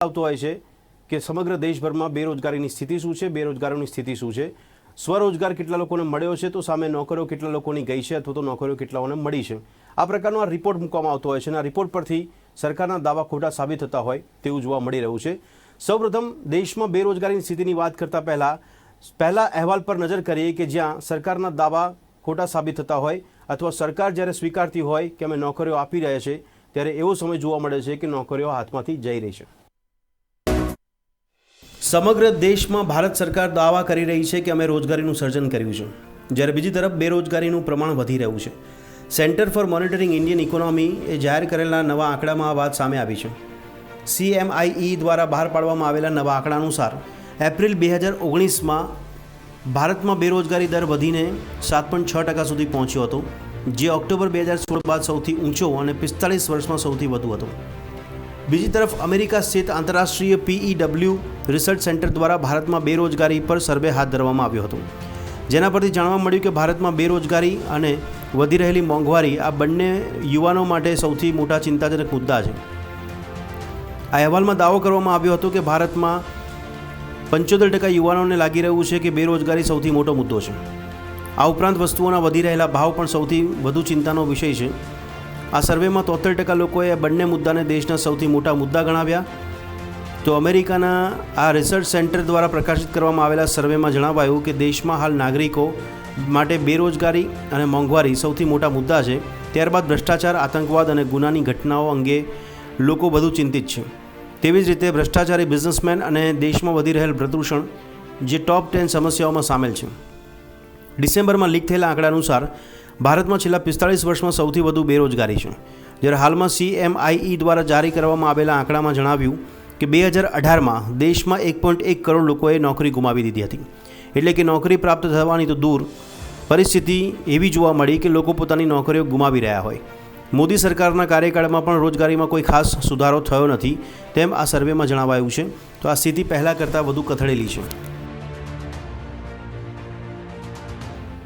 આવતો હોય છે કે સમગ્ર દેશભરમાં બેરોજગારીની સ્થિતિ શું છે, બેરોજગારોની સ્થિતિ શું છે, સ્વરોજગાર કેટલા લોકોને મળ્યો છે તો સામે નોકરીઓ કેટલા લોકોની ગઈ છે અથવા તો નોકરીઓ કેટલાઓને મળી છે. આ પ્રકારનો આ રિપોર્ટ મૂકવામાં આવતો હોય છે અને આ રિપોર્ટ પરથી સરકારના દાવા ખોટા સાબિત થતા હોય તેવું જોવા મળી રહ્યું છે. સૌપ્રથમ દેશમાં બેરોજગારીની સ્થિતિની વાત કરતાં પહેલા અહેવાલ પર નજર કરીએ કે જ્યાં સરકારના દાવા ખોટા સાબિત થતા હોય અથવા સરકાર જ્યારે સ્વીકારતી હોય કે અમે નોકરીઓ આપી રહ્યા છે ત્યારે એવો સમય જોવા મળે છે કે નોકરીઓ હાથમાંથી જઈ રહી છે. સમગ્ર દેશમાં ભારત સરકાર દાવા કરી રહી છે કે અમે રોજગારીનું સર્જન કર્યું છે, જ્યારે બીજી તરફ બેરોજગારીનું પ્રમાણ વધી રહ્યું છે. સેન્ટર ફોર મોનિટરિંગ ઇન્ડિયન ઇકોનોમીએ જાહેર કરેલા નવા આંકડામાં આ વાત સામે આવી છે. CMIE દ્વારા બહાર પાડવામાં આવેલા નવા આંકડા અનુસાર એપ્રિલ 2019માં ભારતમાં બેરોજગારી દર વધીને 7.6% સુધી પહોંચ્યો હતો, જે ઓક્ટોબર 2016 બાદ સૌથી ઊંચો અને 45 વર્ષમાં સૌથી વધુ હતો. બીજી તરફ અમેરિકા સ્થિત આંતરરાષ્ટ્રીય PEW રિસર્ચ સેન્ટર દ્વારા ભારતમાં બેરોજગારી પર સર્વે હાથ ધરવામાં આવ્યો હતો, જેના પરથી જાણવા મળ્યું કે ભારતમાં બેરોજગારી અને વધી રહેલી મોંઘવારી આ બંને યુવાનો માટે સૌથી મોટા ચિંતાજનક મુદ્દા છે. આ અહેવાલમાં દાવો કરવામાં આવ્યો હતો કે ભારતમાં 75% યુવાનોને લાગી રહ્યું છે કે બેરોજગારી સૌથી મોટો મુદ્દો છે. આ ઉપરાંત વસ્તુઓના વધી રહેલા ભાવ પણ સૌથી વધુ ચિંતાનો વિષય છે. આ સર્વેમાં 73% લોકોએ બંને મુદ્દાને દેશના સૌથી મોટા મુદ્દા ગણાવ્યા. તો અમેરિકાના આ રિસર્ચ સેન્ટર દ્વારા પ્રકાશિત કરવામાં આવેલા સર્વેમાં જણાવાયું કે દેશમાં હાલ નાગરિકો માટે બેરોજગારી અને મોંઘવારી સૌથી મોટા મુદ્દા છે. ત્યારબાદ ભ્રષ્ટાચાર, આતંકવાદ અને ગુનાની ઘટનાઓ અંગે લોકો વધુ ચિંતિત છે. તેવી જ રીતે ભ્રષ્ટાચારી બિઝનેસમેન અને દેશમાં વધી રહેલ પ્રદૂષણ જે ટોપ 10 સમસ્યાઓમાં સામેલ છે. ડિસેમ્બરમાં લીક થયેલા આંકડા અનુસાર ભારતમાં છેલ્લા 45 વર્ષમાં સૌથી વધુ બેરોજગારી છે, જ્યારે હાલમાં CMIE દ્વારા જારી કરવામાં આવેલા આંકડામાં જણાવ્યું કે 2018માં દેશમાં 1.1 કરોડ લોકોએ નોકરી ગુમાવી દીધી હતી. એટલે કે નોકરી પ્રાપ્ત થવાની તો દૂર, પરિસ્થિતિ એવી જોવા મળી કે લોકો પોતાની નોકરીઓ ગુમાવી રહ્યા હોય. મોદી સરકારના કાર્યકાળમાં પણ રોજગારીમાં કોઈ ખાસ સુધારો થયો નથી, તેમ આ સર્વેમાં જણાવાયું છે. તો આ સ્થિતિ પહેલાં કરતાં વધુ કથળેલી છે.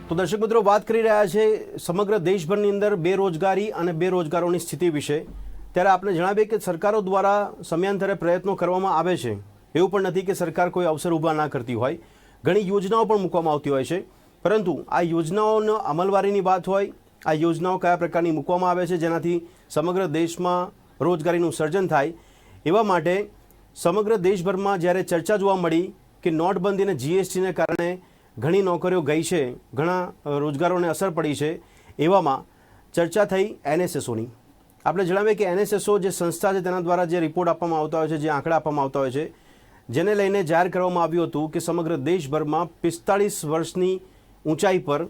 તો દર્શક મિત્રો, વાત કરી રહ્યા છે સમગ્ર દેશભરની અંદર બેરોજગારી અને બેરોજગારોની સ્થિતિ વિશે. ત્યારે આપણે જણાવીએ કે સરકારો દ્વારા સમયાંતરે પ્રયત્નો કરવામાં આવે છે. એવું પણ નથી કે સરકાર કોઈ અવસર ઊભા ના કરતી હોય. ઘણી યોજનાઓ પણ મૂકવામાં આવતી હોય છે, પરંતુ આ યોજનાઓનો અમલવારીની વાત હોય, આ યોજનાઓ કયા પ્રકારની મૂકવામાં આવે છે જેનાથી સમગ્ર દેશમાં રોજગારીનું સર્જન થાય, એવા માટે સમગ્ર દેશભરમાં જ્યારે ચર્ચા જોવા મળી કે નોટબંધી અને GSTને કારણે ઘણી નોકરીઓ ગઈ છે, ઘણા રોજગારોને અસર પડી છે, એવામાં ચર્ચા થઈ NSSOની. આપણે જણાવીએ કે NSSO જે સંસ્થા છે તેના દ્વારા જે રિપોર્ટ આપવામાં આવતા હોય છે, જે આંકડા આપવામાં આવતા હોય છે, જેને લઈને જાહેર કરવામાં આવ્યું હતું કે સમગ્ર દેશભરમાં 45 વર્ષની ઊંચાઈ પર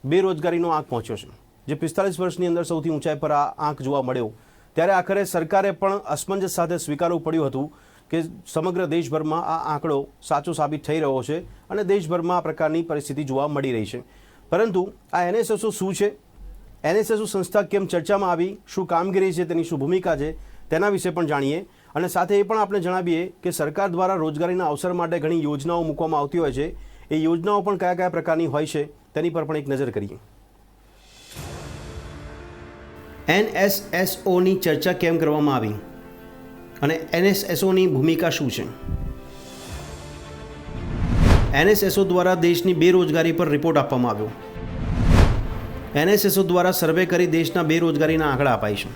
બેરોજગારીનો આંક પહોંચ્યો છે. જે 45 વર્ષની અંદર સૌથી ઊંચાઈ પર આ આંક જોવા મળ્યો, ત્યારે આખરે સરકારે પણ અસમંજસ સાથે સ્વીકારવું પડ્યું હતું કે સમગ્ર દેશભરમાં આ આંકડો સાચો સાબિત થઈ રહ્યો છે અને દેશભરમાં આ પ્રકારની પરિસ્થિતિ જોવા મળી રહી છે. પરંતુ આ NSSO શું છે, NSSO સંસ્થા કેમ ચર્ચામાં આવી, શું કામગીરી છે, તેની શું ભૂમિકા છે, તેના વિશે પણ જાણીએ. અને સાથે એ પણ આપણે જણાવીએ કે સરકાર દ્વારા રોજગારીના અવસર માટે ઘણી યોજનાઓ મૂકવામાં આવતી હોય છે. એ યોજનાઓ પણ કયા કયા પ્રકારની હોય છે તેની પર પણ એક નજર કરીએ. NSSOની ચર્ચા કેમ કરવામાં આવી અને NSSOની ભૂમિકા શું છે? NSSO દ્વારા દેશની બેરોજગારી પર રિપોર્ટ આપવામાં આવ્યો. NSSO દ્વારા સર્વે કરી દેશના બેરોજગારીના આંકડા અપાય છે.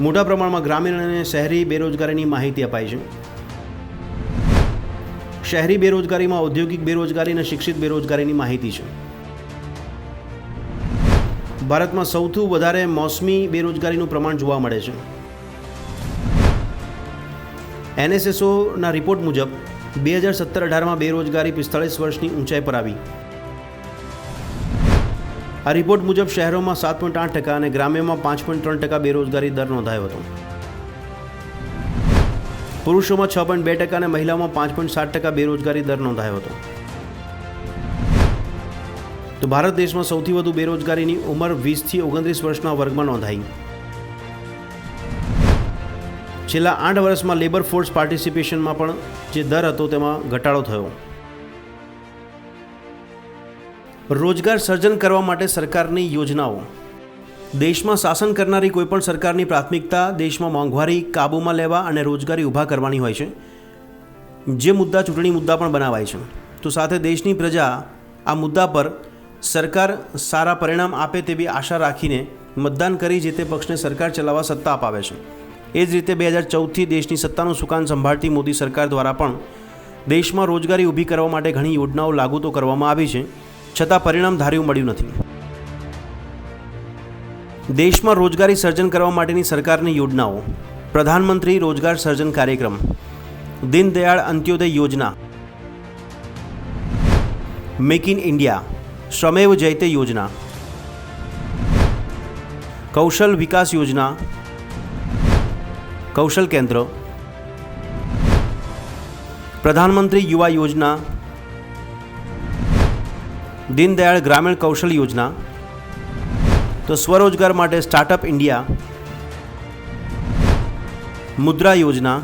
મોટા પ્રમાણમાં ગ્રામીણ અને શહેરી બેરોજગારીની માહિતી અપાય છે. શહેરી બેરોજગારીમાં ઔદ્યોગિક બેરોજગારી અને શિક્ષિત બેરોજગારીની માહિતી છે. ભારતમાં સૌથી વધારે મોસમી બેરોજગારીનું પ્રમાણ જોવા મળે છે. NSSOના રિપોર્ટ મુજબ 2017-18માં બેરોજગારી 45 વર્ષની ઊંચાઈ પર આવી. આ રિપોર્ટ મુજબ શહેરોમાં 7.8% અને ગ્રામ્યમાં 5.3% બેરોજગારી દર નોંધાયો હતો. પુરુષોમાં 6.2% અને મહિલાઓમાં 5.7% બેરોજગારી દર નોંધાયો હતો. તો ભારત દેશમાં સૌથી વધુ બેરોજગારીની ઉંમર 20 થી 29 વર્ષના વર્ગમાં નોંધાઈ. છેલ્લા 8 વર્ષમાં લેબર ફોર્સ પાર્ટિસિપેશનમાં પણ જે દર હતો તેમાં ઘટાડો થયો. રોજગાર સર્જન કરવા માટે સરકારની યોજનાઓ. દેશમાં શાસન કરનારી કોઈપણ સરકારની પ્રાથમિકતા દેશમાં મોંઘવારી કાબૂમાં લેવા અને રોજગારી ઊભા કરવાની હોય છે, જે મુદ્દા ચૂંટણી મુદ્દા પણ બનાવાય છે. તો સાથે દેશની પ્રજા આ મુદ્દા પર સરકાર સારા પરિણામ આપે તેવી આશા રાખીને મતદાન કરી જે તે પક્ષને સરકાર ચલાવવા સત્તા અપાવે છે. એ જ રીતે 2014થી દેશની સત્તાનું સુકાન સંભાળતી મોદી સરકાર દ્વારા પણ દેશમાં રોજગારી ઊભી કરવા માટે ઘણી યોજનાઓ લાગુ તો કરવામાં આવી છે, છતાં પરિણામ ધાર્યું મળ્યું નથી. દેશમાં રોજગારી સર્જન કરવા માટેની સરકારની યોજનાઓ: પ્રધાનમંત્રી રોજગાર સર્જન કાર્યક્રમ, દીનદયાળ અંત્યોદય યોજના, make in India, Shramev Jayate યોજના, કૌશલ વિકાસ યોજના, કૌશલ કેન્દ્ર, પ્રધાનમંત્રી યુવા યોજના, દીનદયાળ ગ્રામીણ કૌશલ યોજના, તો સ્વરોજગાર માટે સ્ટાર્ટઅપ ઇન્ડિયા, મુદ્રા યોજના,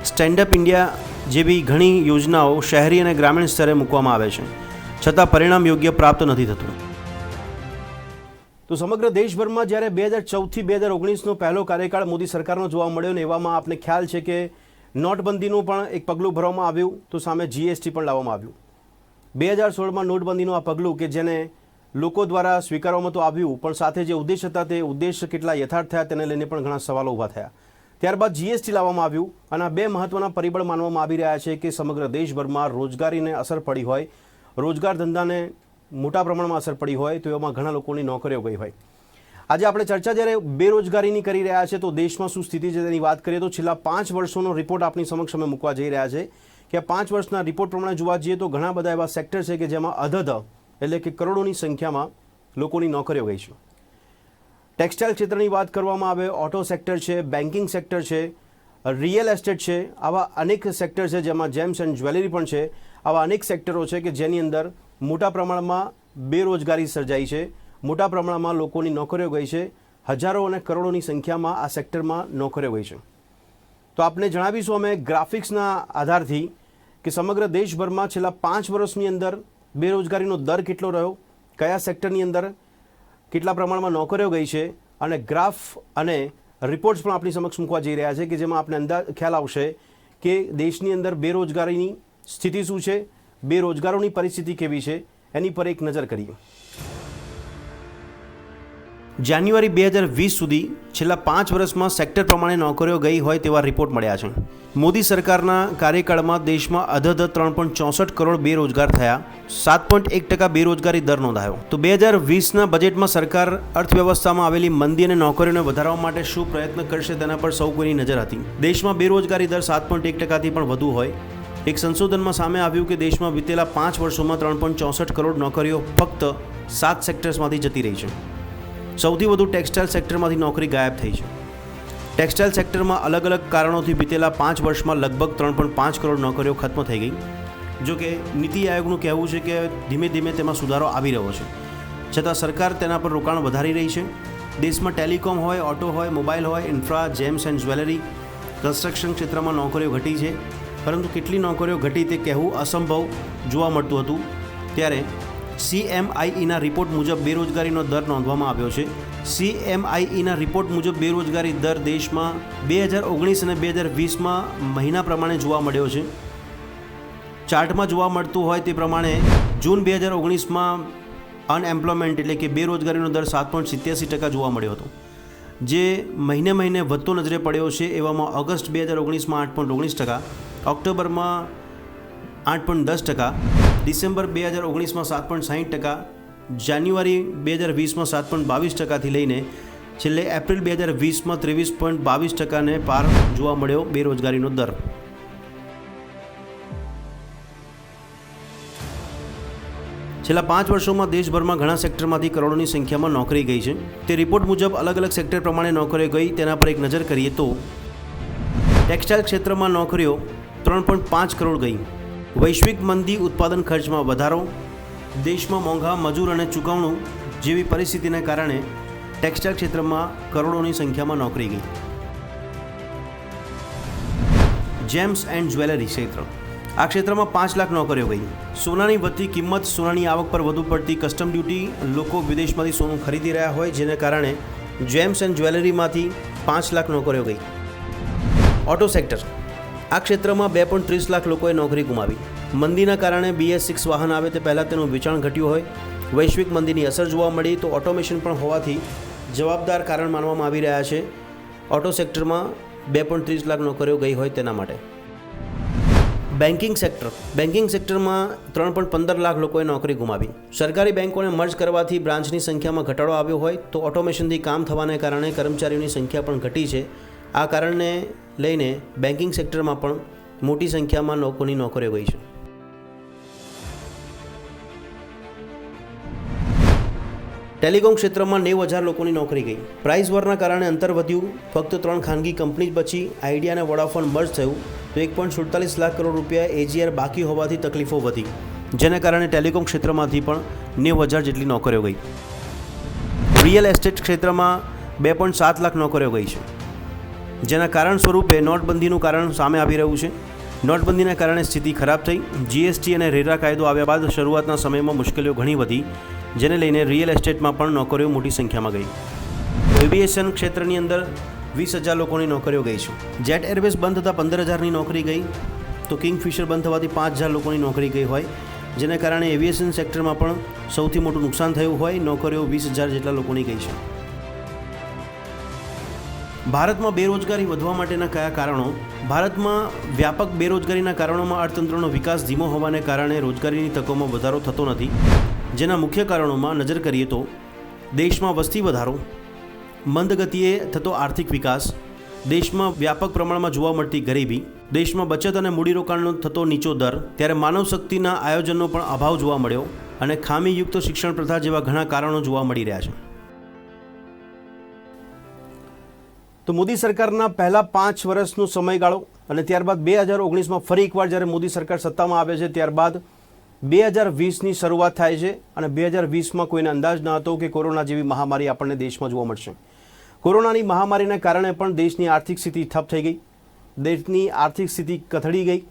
સ્ટેન્ડઅપ ઇન્ડિયા જેવી ઘણી યોજનાઓ શહેરી અને ગ્રામીણ સ્તરે મૂકવામાં આવે છે, છતાં પરિણામ યોગ્ય પ્રાપ્ત નથી થતું. તો સમગ્ર દેશભરમાં જ્યારે 2014થી 2019નો પહેલો કાર્યકાળ મોદી સરકારનો જોવા મળ્યો ને એવામાં આપને ખ્યાલ છે કે નોટબંધીનું પણ એક પગલું ભરવામાં આવ્યું, તો સામે જીએસટી પણ લાવવામાં આવ્યું. 2016માં નોટબંધીનું આ પગલું કે જેને લોકો દ્વારા સ્વીકારવામાં તો આવ્યું, પણ સાથે જે ઉદ્દેશ હતા તે ઉદ્દેશ કેટલા યથાર્થ થયા તેને લઈને પણ ઘણા સવાલો ઊભા થયા. ત્યારબાદ જીએસટી લાવવામાં આવ્યું અને આ બે મહત્ત્વના પરિબળ માનવામાં આવી રહ્યા છે કે સમગ્ર દેશભરમાં રોજગારીને અસર પડી હોય, રોજગાર ધંધાને મોટા પ્રમાણમાં અસર પડી હોય, તો એમાં ઘણા લોકોની નોકરીઓ ગઈ હોય. આજે આપણે ચર્ચા જ્યારે બેરોજગારીની કરી રહ્યા છે તો દેશમાં શું સ્થિતિ છે તેની વાત કરીએ તો છેલ્લા 5 વર્ષોનો રિપોર્ટ આપણી સમક્ષ અમે મૂકવા જઈ રહ્યા છે કે 5 વર્ષના રિપોર્ટ પ્રમાણે જોવા જઈએ તો ઘણા બધા એવા સેક્ટર છે કે જેમાં અધધ એટલે કે કરોડોની સંખ્યામાં લોકોની નોકરીઓ ગઈ છે. ટેક્સટાઇલ ક્ષેત્રની વાત કરવામાં આવે, ઓટો સેક્ટર છે, બેન્કિંગ સેક્ટર છે, રિયલ એસ્ટેટ છે, આવા અનેક સેક્ટર છે, જેમાં જેમ્સ એન્ડ જ્વેલરી પણ છે. આવા અનેક સેક્ટરો છે કે જેની અંદર મોટા પ્રમાણમાં બેરોજગારી સર્જાઈ છે, મોટા પ્રમાણમાં લોકોની નોકરીઓ ગઈ છે, હજારો અને કરોડોની સંખ્યામાં આ સેક્ટરમાં નોકરીઓ ગઈ છે. તો આપને જણાવીશું અમે ગ્રાફિક્સના આધારથી કે સમગ્ર દેશભરમાં છેલ્લા 5 વર્ષની અંદર બેરોજગારીનો દર કેટલો રહ્યો, કયા સેક્ટરની અંદર કેટલા પ્રમાણમાં નોકરીઓ ગઈ છે, અને ગ્રાફ અને રિપોર્ટ્સ પણ આપણી સમક્ષ મૂકવા જઈ રહ્યા છે કે જેમાં આપણે ખ્યાલ આવશે કે દેશની અંદર બેરોજગારીની સ્થિતિ શું છે, બેરોજગારોની પરિસ્થિતિ કેવી છે, એની પર એક નજર કરીએ. જાન્યુઆરી 2020 સુધી છેલ્લા 5 વર્ષમાં સેક્ટર પ્રમાણે નોકરીઓ ગઈ હોય તેવા રિપોર્ટ મળ્યા છે. મોદી સરકારના કાર્યકાળમાં દેશમાં અધધ 3.64 કરોડ બેરોજગાર થયા, 7.1% બેરોજગારી દર નોંધાયો. તો 2020ના બજેટમાં સરકાર અર્થવ્યવસ્થામાં આવેલી મંદી અને નોકરીઓને વધારવા માટે શું પ્રયત્ન કરશે તેના પર સૌ કોઈની નજર હતી. દેશમાં બેરોજગારી દર 7.1%થી પણ વધુ હોય. એક સંશોધનમાં સામે આવ્યું કે દેશમાં વિતેલા 5 વર્ષોમાં 3.64 કરોડ નોકરીઓ ફક્ત 7 સેક્ટર્સમાંથી જતી રહી છે. સૌથી વધુ ટેક્સટાઇલ સેક્ટરમાંથી નોકરી ગાયબ થઈ છે. ટેક્સટાઇલ સેક્ટરમાં અલગ અલગ કારણોથી વિતેલા 5 વર્ષમાં લગભગ 3.5 કરોડ નોકરીઓ ખત્મ થઈ ગઈ. જો કે નીતિ આયોગનું કહેવું છે કે ધીમે ધીમે તેમાં સુધારો આવી રહ્યો છે, છતાં સરકાર તેના પર રોકાણ વધારી રહી છે. દેશમાં ટેલિકોમ હોય, ઓટો હોય, મોબાઈલ હોય, infra, gems and jewellery, construction ક્ષેત્રમાં નોકરીઓ ઘટી છે, પરંતુ કેટલી નોકરીઓ ઘટી તે કહેવું અસંભવ જોવા મળતું હતું. ત્યારે CMIEના રિપોર્ટ મુજબ બેરોજગારીનો દર નોંધવામાં આવ્યો છે. CMIEના રિપોર્ટ મુજબ બેરોજગારી દર દેશમાં 2019 અને 2020માં મહિના પ્રમાણે જોવા મળ્યો છે. ચાર્ટમાં જોવા મળતું હોય તે પ્રમાણે જૂન 2019માં અનએમ્પ્લોયમેન્ટ એટલે કે બેરોજગારીનો દર 7.87% જોવા મળ્યો હતો, જે મહિને મહિને વધતો નજરે પડ્યો છે. એવામાં ઓગસ્ટ 2019માં 8.19%, ઓક્ટોબરમાં 8.10%, ડિસેમ્બર 2019માં 7.60%, જાન્યુઆરી 2020માં 7.22%થી લઈને છેલ્લે એપ્રિલ 2020માં 23.22%ને પાર જોવા મળ્યો બેરોજગારીનો દર. છેલ્લા 5 વર્ષોમાં દેશભરમાં ઘણા સેક્ટરમાંથી કરોડોની સંખ્યામાં નોકરી ગઈ છે. તે રિપોર્ટ મુજબ અલગ અલગ સેક્ટર પ્રમાણે નોકરીઓ ગઈ તેના પર એક નજર કરીએ તો ટેક્સટાઇલ ક્ષેત્રમાં નોકરીઓ 3.5 કરોડ ગઈ. વૈશ્વિક મંદી, ઉત્પાદન ખર્ચમાં વધારો, દેશમાં મોંઘા મજૂર અને ચૂકવણું જેવી પરિસ્થિતિને કારણે ટેક્સટાઇલ ક્ષેત્રમાં કરોડોની સંખ્યામાં નોકરી ગઈ. જેમ્સ એન્ડ જ્વેલરી ક્ષેત્ર. આ ક્ષેત્રમાં 5 લાખ નોકરીઓ ગઈ. સોનાની વધતી કિંમત, સોનાની આવક પર વધુ પડતી કસ્ટમ ડ્યુટી, લોકો વિદેશમાંથી સોનું ખરીદી રહ્યા હોય, જેને કારણે જેમ્સ એન્ડ જ્વેલરીમાંથી 5 લાખ નોકરીઓ ગઈ. ઓટો સેક્ટર, આ ક્ષેત્રમાં 2.30 લાખ લોકોએ નોકરી ગુમાવી. મંદીના કારણે BS6 વાહન આવે તે પહેલાં તેનું વેચાણ ઘટ્યું હોય, વૈશ્વિક મંદીની અસર જોવા મળી, તો ઓટોમેશન પણ હોવાથી જવાબદાર કારણ માનવામાં આવી રહ્યા છે. ઓટો સેક્ટરમાં 2.30 લાખ નોકરીઓ ગઈ હોય તેના માટે. બેન્કિંગ સેક્ટર, બેન્કિંગ સેક્ટરમાં 3.15 લાખ લોકોએ નોકરી ગુમાવી. સરકારી બેન્કોને મર્જ કરવાથી બ્રાન્ચની સંખ્યામાં ઘટાડો આવ્યો હોય, તો ઓટોમેશનથી કામ થવાને કારણે કર્મચારીઓની સંખ્યા પણ ઘટી છે. આ કારણને લઈને બેન્કિંગ સેક્ટરમાં પણ મોટી સંખ્યામાં લોકોની નોકરીઓ ગઈ છે. ટેલિકોમ ક્ષેત્રમાં 90,000 લોકોની નોકરી ગઈ. પ્રાઇસ વોરના કારણે અંતર વધ્યું, ફક્ત 3 ખાનગી કંપની જ બચી. આઈડિયા અને વોડાફોન મર્જ થયું તો 1.47 લાખ કરોડ રૂપિયા AGR બાકી હોવાથી તકલીફો વધી, જેને કારણે ટેલિકોમ ક્ષેત્રમાંથી પણ 90,000 જેટલી નોકરીઓ ગઈ. રિયલ એસ્ટેટ ક્ષેત્રમાં 2.7 લાખ નોકરીઓ ગઈ છે, જેના કારણ સ્વરૂપે નોટબંધીનું કારણ સામે આવી રહ્યું છે. નોટબંધીના કારણે સ્થિતિ ખરાબ થઈ. GST અને રેરા કાયદો આવ્યા બાદ શરૂઆતના સમયમાં મુશ્કેલીઓ ઘણી વધી, જેને લઈને રિયલ એસ્ટેટમાં પણ નોકરીઓ મોટી સંખ્યામાં ગઈ. એવિએશન ક્ષેત્રની અંદર 20,000 લોકોની નોકરીઓ ગઈ છે. જેટ એરવેઝ બંધ થતાં 15,000ની નોકરી ગઈ, તો કિંગફિશર બંધ થવાથી 5,000 લોકોની નોકરી ગઈ હોય, જેને કારણે એવિએશન સેક્ટરમાં પણ સૌથી મોટું નુકસાન થયું હોય. નોકરીઓ 20,000 જેટલા લોકોની ગઈ છે. ભારતમાં બેરોજગારી વધવા માટેના કયા કારણો? ભારતમાં વ્યાપક બેરોજગારીના કારણોમાં અર્થતંત્રનો વિકાસ ધીમો હોવાને કારણે રોજગારીની તકોમાં વધારો થતો નથી. જેના મુખ્ય કારણોમાં નજર કરીએ તો દેશમાં વસ્તી વધારો, મંદ ગતિએ થતો આર્થિક વિકાસ, દેશમાં વ્યાપક પ્રમાણમાં જોવા મળતી ગરીબી, દેશમાં બચત અને મૂડીરોકાણનો થતો નીચો દર, ત્યારે માનવ શક્તિના આયોજનનો પણ અભાવ જોવા મળ્યો અને ખામીયુક્ત શિક્ષણ પ્રથા જેવા ઘણા કારણો જોવા મળી રહ્યા છે. તો મોદી સરકારના પહેલા 5 વર્ષનો સમયગાળો અને ત્યારબાદ 2019માં ફરી એકવાર જ્યારે મોદી સરકાર સત્તામાં આવે છે, ત્યારબાદ 2020ની શરૂઆત થાય છે અને 2020માં કોઈને અંદાજ ન હતો કે કોરોના જેવી મહામારી આપણને દેશમાં જોવા મળશે. કોરોનાની મહામારીના કારણે પણ દેશની આર્થિક સ્થિતિ ઠપ થઈ ગઈ, દેશની આર્થિક સ્થિતિ કથળી ગઈ,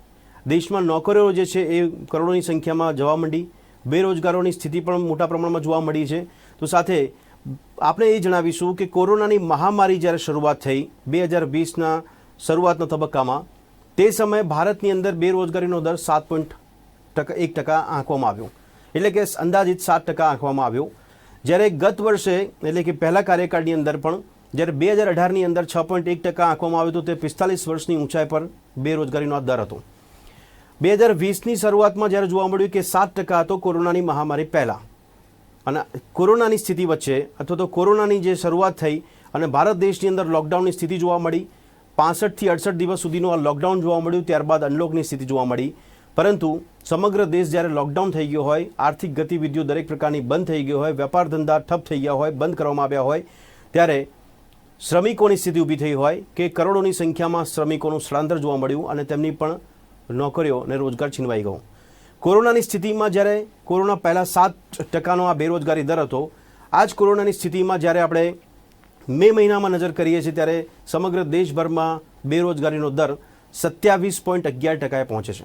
દેશમાં નોકરીઓ જે છે એ કરોડોની સંખ્યામાં જવા માંડી, બેરોજગારોની સ્થિતિ પણ મોટા પ્રમાણમાં જોવા મળી છે. તો સાથે આપણે એ જણાવીશું કે કોરોનાની મહામારી જ્યારે શરૂઆત થઈ 2020ના શરૂઆતના તબક્કામાં, તે સમયે ભારતની અંદર બેરોજગારીનો દર 7.1% આંકવામાં આવ્યો, એટલે કે અંદાજિત 7% આંકવામાં આવ્યો. જ્યારે ગત વર્ષે એટલે કે પહેલા કાર્યકાળની અંદર પણ જ્યારે 2018ની અંદર 6.1% આંકવામાં આવ્યો, તો તે 45 વર્ષની ઊંચાઈ પર બેરોજગારીનો દર હતો. 2020ની શરૂઆતમાં જ્યારે જોવા મળ્યું કે 7% હતો કોરોનાની મહામારી પહેલાં, અને કોરોનાની સ્થિતિ વચ્ચે અથવા તો કોરોનાની જે શરૂઆત થઈ અને ભારત દેશની અંદર લોકડાઉનની સ્થિતિ જોવા મળી, 65 થી 68 દિવસ સુધીનું આ લોકડાઉન જોવા મળ્યું, ત્યારબાદ અનલોકની સ્થિતિ જોવા મળી. પરંતુ સમગ્ર દેશ જ્યારે લોકડાઉન થઈ ગયો હોય, આર્થિક ગતિવિધિઓ દરેક પ્રકારની બંધ થઈ ગઈ હોય, વેપાર ધંધા ઠપ થઈ ગયા હોય, બંધ કરવામાં આવ્યા હોય, ત્યારે શ્રમિકોની સ્થિતિ ઊભી થઈ હોય કે કરોડોની સંખ્યામાં શ્રમિકોનું સ્થળાંતર જોવા મળ્યું અને તેમની પણ નોકરીઓ અને રોજગાર છીનવાઈ ગયો. કોરોનાની સ્થિતિમાં જ્યારે કોરોના પહેલાં 7%નો આ બેરોજગારી દર હતો, આ જ કોરોનાની સ્થિતિમાં જ્યારે આપણે મે મહિનામાં નજર કરીએ છીએ, ત્યારે સમગ્ર દેશભરમાં બેરોજગારીનો દર 27.11%એ પહોંચે છે.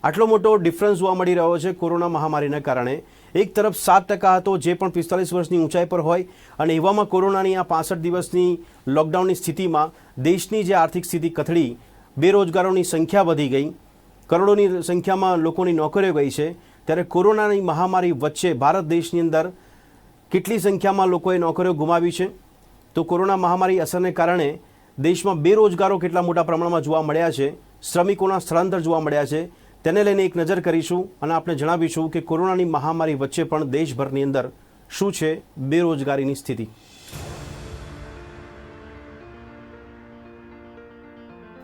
આટલો મોટો ડિફરન્સ જોવા મળી રહ્યો છે કોરોના મહામારીના કારણે. એક તરફ 7% હતો જે પણ 45 વર્ષની ઊંચાઈ પર હોય, અને એવામાં કોરોનાની આ 65 દિવસની લોકડાઉનની સ્થિતિમાં દેશની જે આર્થિક સ્થિતિ કથળી, બેરોજગારોની સંખ્યા વધી ગઈ, કરોડોની સંખ્યામાં લોકોની નોકરીઓ ગઈ છે, ત્યારે કોરોનાની મહામારી વચ્ચે ભારત દેશની અંદર કેટલી સંખ્યામાં લોકોએ નોકરીઓ ગુમાવી છે, તો કોરોના મહામારી અસરને કારણે દેશમાં બેરોજગારો કેટલા મોટા પ્રમાણમાં જોવા મળ્યા છે, શ્રમિકોના સ્થળાંતર જોવા મળ્યા છે, તેને લઈને એક નજર કરીશું અને આપણે જણાવીશું કે કોરોનાની મહામારી વચ્ચે પણ દેશભરની અંદર શું છે બેરોજગારીની સ્થિતિ.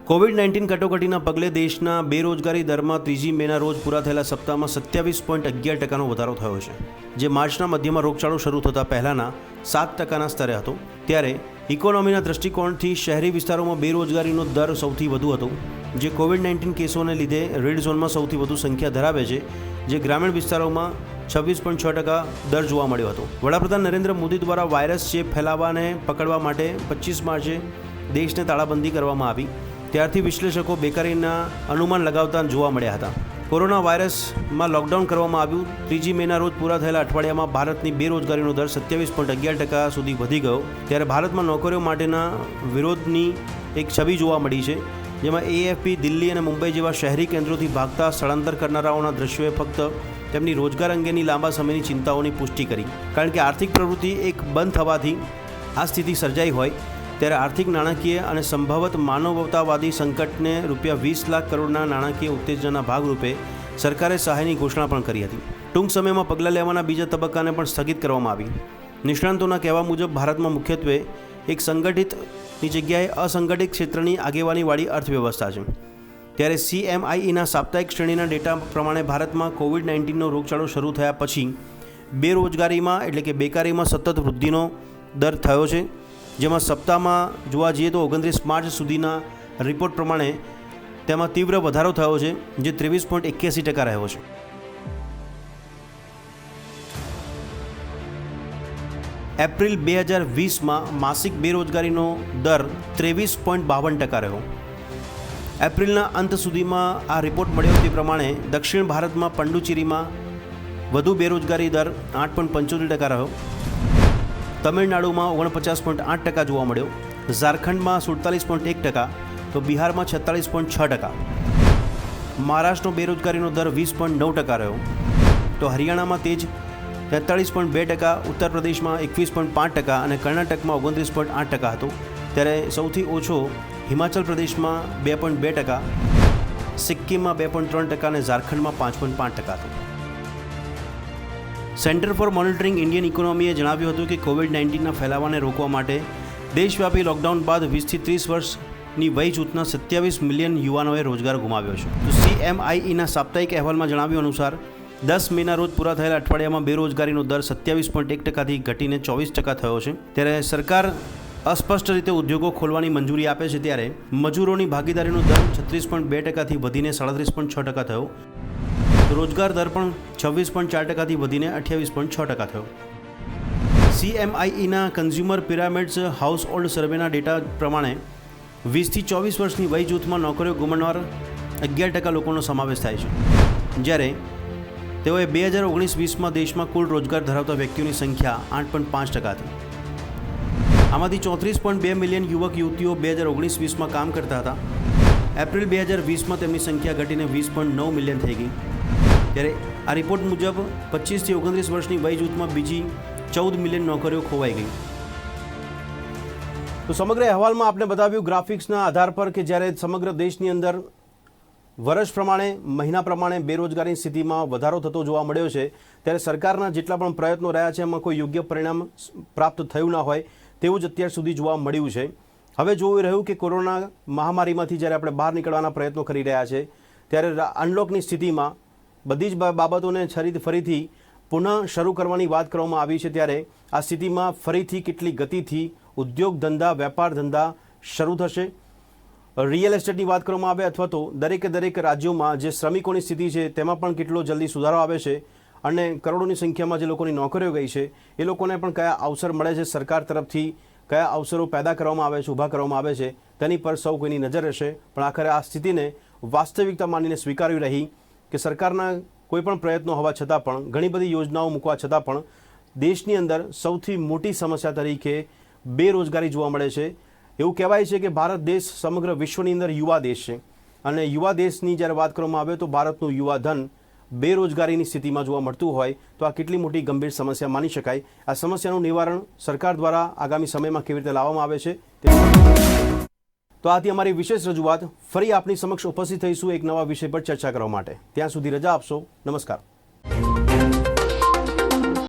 કોવિડ-19 કટોકટીના પગલે દેશના બેરોજગારી દરમાં 3જી મેના રોજ પૂરા થયેલા સપ્તાહમાં 27.11%નો વધારો થયો છે, જે માર્ચના મધ્યમાં રોગચાળો શરૂ થતાં પહેલાંના 7%ના સ્તરે હતો. ત્યારે ઇકોનોમીના દૃષ્ટિકોણથી શહેરી વિસ્તારોમાં બેરોજગારીનો દર સૌથી વધુ હતો, જે કોવિડ-19 કેસોને લીધે રેડ ઝોનમાં સૌથી વધુ સંખ્યા ધરાવે છે, જે ગ્રામીણ વિસ્તારોમાં 26.6% દર જોવા મળ્યો હતો. વડાપ્રધાન નરેન્દ્ર મોદી દ્વારા વાયરસ ચેપ ફેલાવાને પકડવા માટે 25 માર્ચે દેશને તાળાબંધી કરવામાં આવી. ત્યારથી વિશ્લેષકો બેકારીના અનુમાન લગાવતા જોવા મળ્યા હતા. કોરોના વાયરસમાં લોકડાઉન કરવામાં આવ્યું. 3 મેના રોજ પૂરા થયેલા અઠવાડિયામાં ભારતની બેરોજગારીનો દર 27.11% સુધી વધી ગયો. ત્યારે ભારતમાં નોકરીઓ માટેના વિરોધની એક છબી જોવા મળી છે, જેમાં AFP દિલ્હી અને મુંબઈ જેવા શહેરી કેન્દ્રોથી ભાગતા સ્થળાંતર કરનારાઓના દ્રશ્યોએ ફક્ત તેમની રોજગાર અંગેની લાંબા સમયની ચિંતાઓની પુષ્ટિ કરી. કારણ કે આર્થિક પ્રવૃત્તિ એક બંધ થવાથી આ સ્થિતિ સર્જાઈ હોય, ત્યારે આર્થિક, નાણાકીય અને સંભવત માનવતાવાદી સંકટને ₹20 લાખ કરોડના નાણાકીય ઉત્તેજનાના ભાગરૂપે સરકારે સહાયની ઘોષણા પણ કરી હતી. ટૂંક સમયમાં પગલાં લેવાના બીજા તબક્કાને પણ સ્થગિત કરવામાં આવી. નિષ્ણાંતોના કહેવા મુજબ ભારતમાં મુખ્યત્વે એક સંગઠિતની જગ્યાએ અસંગઠિત ક્ષેત્રની આગેવાનીવાળી અર્થવ્યવસ્થા છે. ત્યારે CMIEના સાપ્તાહિક શ્રેણીના ડેટા પ્રમાણે ભારતમાં COVID-19નો રોગચાળો શરૂ થયા પછી બેરોજગારીમાં એટલે કે બેકારીમાં સતત વૃદ્ધિનો દર થયો છે, જેમાં સપ્તાહમાં જોવા જઈએ તો 29 માર્ચ સુધીના રિપોર્ટ પ્રમાણે તેમાં તીવ્ર વધારો થયો છે, જે 23.81% રહ્યો છે. એપ્રિલ 2020માં માસિક બેરોજગારીનો દર 23.52% રહ્યો. એપ્રિલના અંત સુધીમાં આ રિપોર્ટ મળ્યો તે પ્રમાણે દક્ષિણ ભારતમાં પંડુચેરીમાં વધુ બેરોજગારી દર 8.75% રહ્યો. તમિલનાડુમાં 49.8% જોવા મળ્યો. ઝારખંડમાં 47.1%, તો બિહારમાં 46.6%. મહારાષ્ટ્રનો બેરોજગારીનો દર 20.9% રહ્યો. તો હરિયાણામાં તે જ 43.2%, ઉત્તર પ્રદેશમાં 21.5% અને કર્ણાટકમાં 29.8% હતો. ત્યારે સૌથી ઓછો હિમાચલ પ્રદેશમાં 2.2%, સિક્કિમમાં 2.3% અને ઝારખંડમાં 5.5% હતો. સેન્ટર ફોર મોનિટરિંગ ઇન્ડિયન ઇકોનોમીએ જણાવ્યું હતું કે COVID-19ના ફેલાવાને રોકવા માટે દેશવ્યાપી લોકડાઉન બાદ 20 થી 30 વર્ષની વય જૂથના 27 મિલિયન યુવાનોએ રોજગાર ગુમાવ્યો છે. તો CMIEના સાપ્તાહિક અહેવાલમાં જણાવ્યું અનુસાર 10 મેના રોજ પૂરા થયેલા અઠવાડિયામાં બેરોજગારીનો દર 27.1%થી ઘટીને 24% થયો છે. ત્યારે સરકાર અસ્પષ્ટ રીતે ઉદ્યોગો ખોલવાની મંજૂરી આપે છે, ત્યારે મજૂરોની ભાગીદારીનો દર 36.2%થી વધીને 37.6% થયો. રોજગાર દર પણ 26.4%થી વધીને 28.6% થયો. CMIEના કન્ઝ્યુમર પિરામિડ્સ હાઉસહોલ્ડ સર્વેના ડેટા પ્રમાણે 20 થી 24 વર્ષની વય જૂથમાં નોકરીઓ ગુમાવનાર 11% લોકોનો સમાવેશ થાય છે, જ્યારે તેઓએ 2019-20માં દેશમાં કુલ રોજગાર ધરાવતા વ્યક્તિઓની સંખ્યા 8.5% હતી. આમાંથી 34.2 મિલિયન યુવક યુવતીઓ 2019-20માં કામ કરતા હતા. એપ્રિલ 2020માં તેમની સંખ્યા ઘટીને 20.9 મિલિયન થઈ ગઈ. ત્યારે આ રિપોર્ટ મુજબ 25 થી 29 વર્ષની વય જૂથમાં બીજી 14 મિલિયન નોકરીઓ ખોવાઈ ગઈ. તો સમગ્ર અહેવાલમાં આપણે બતાવ્યું ગ્રાફિક્સના આધાર પર કે જ્યારે સમગ્ર દેશની અંદર વર્ષ પ્રમાણે, મહિના પ્રમાણે બેરોજગારીની સ્થિતિમાં વધારો થતો જોવા મળ્યો છે, ત્યારે સરકારના જેટલા પણ પ્રયત્નો રહ્યા છે એમાં કોઈ યોગ્ય પરિણામ પ્રાપ્ત થયું ના હોય તેવું જ અત્યાર સુધી જોવા મળ્યું છે. હવે જોઈ રહ્યું કે કોરોના મહામારીમાંથી જ્યારે આપણે બહાર નીકળવાના પ્રયત્નો કરી રહ્યા છે, ત્યારે અનલોકની સ્થિતિમાં બધી જ બાબતોને ફરીથી પુનઃ શરૂ કરવાની વાત કરવામાં આવી છે. ત્યારે આ સ્થિતિમાં ફરીથી કેટલી ગતિથી ઉદ્યોગ ધંધા, વેપાર ધંધા શરૂ થશે. રિયલ એસ્ટેટની વાત કરવામાં આવે અથવા તો દરેક રાજ્યોમાં જે શ્રમિકોની સ્થિતિ છે તેમાં પણ કેટલો જલ્દી સુધારો આવે છે અને કરોડોની સંખ્યામાં જે લોકોની નોકરીઓ ગઈ છે એ લોકોને પણ કયા અવસર મળે છે, સરકાર તરફથી કયા અવસરો પેદા કરવામાં આવે છે, ઊભા કરવામાં આવે છે, તેની પર સૌ કોઈની નજર રહેશે. પણ આખરે આ સ્થિતિને વાસ્તવિકતા માનીને સ્વીકારવી રહી કે સરકારના કોઈ પણ પ્રયત્નો હોવા છતાં પણ, ઘણી બધી યોજનાઓ મૂકવા છતાં પણ દેશની અંદર સૌથી મોટી સમસ્યા તરીકે બેરોજગારી જોવા મળે છે. એવું કહેવાય છે કે ભારત દેશ સમગ્ર વિશ્વની અંદર યુવા દેશ છે અને યુવા દેશની જ્યારે વાત કરવામાં આવે તો ભારતનું યુવા ધન બેરોજગારીની સ્થિતિમાં જોવા મળતું હોય તો આ કેટલી મોટી ગંભીર સમસ્યા માની શકાય. આ સમસ્યાનું નિવારણ સરકાર દ્વારા આગામી સમયમાં કેવી રીતે લાવવામાં આવે છે તો આથી અમારી વિશેષ રજૂઆત. ફરી આપની સમક્ષ ઉપસ્થિત થઈશું એક નવા વિષય પર ચર્ચા કરવા માટે. ત્યાં સુધી રજા આપશો. નમસ્કાર.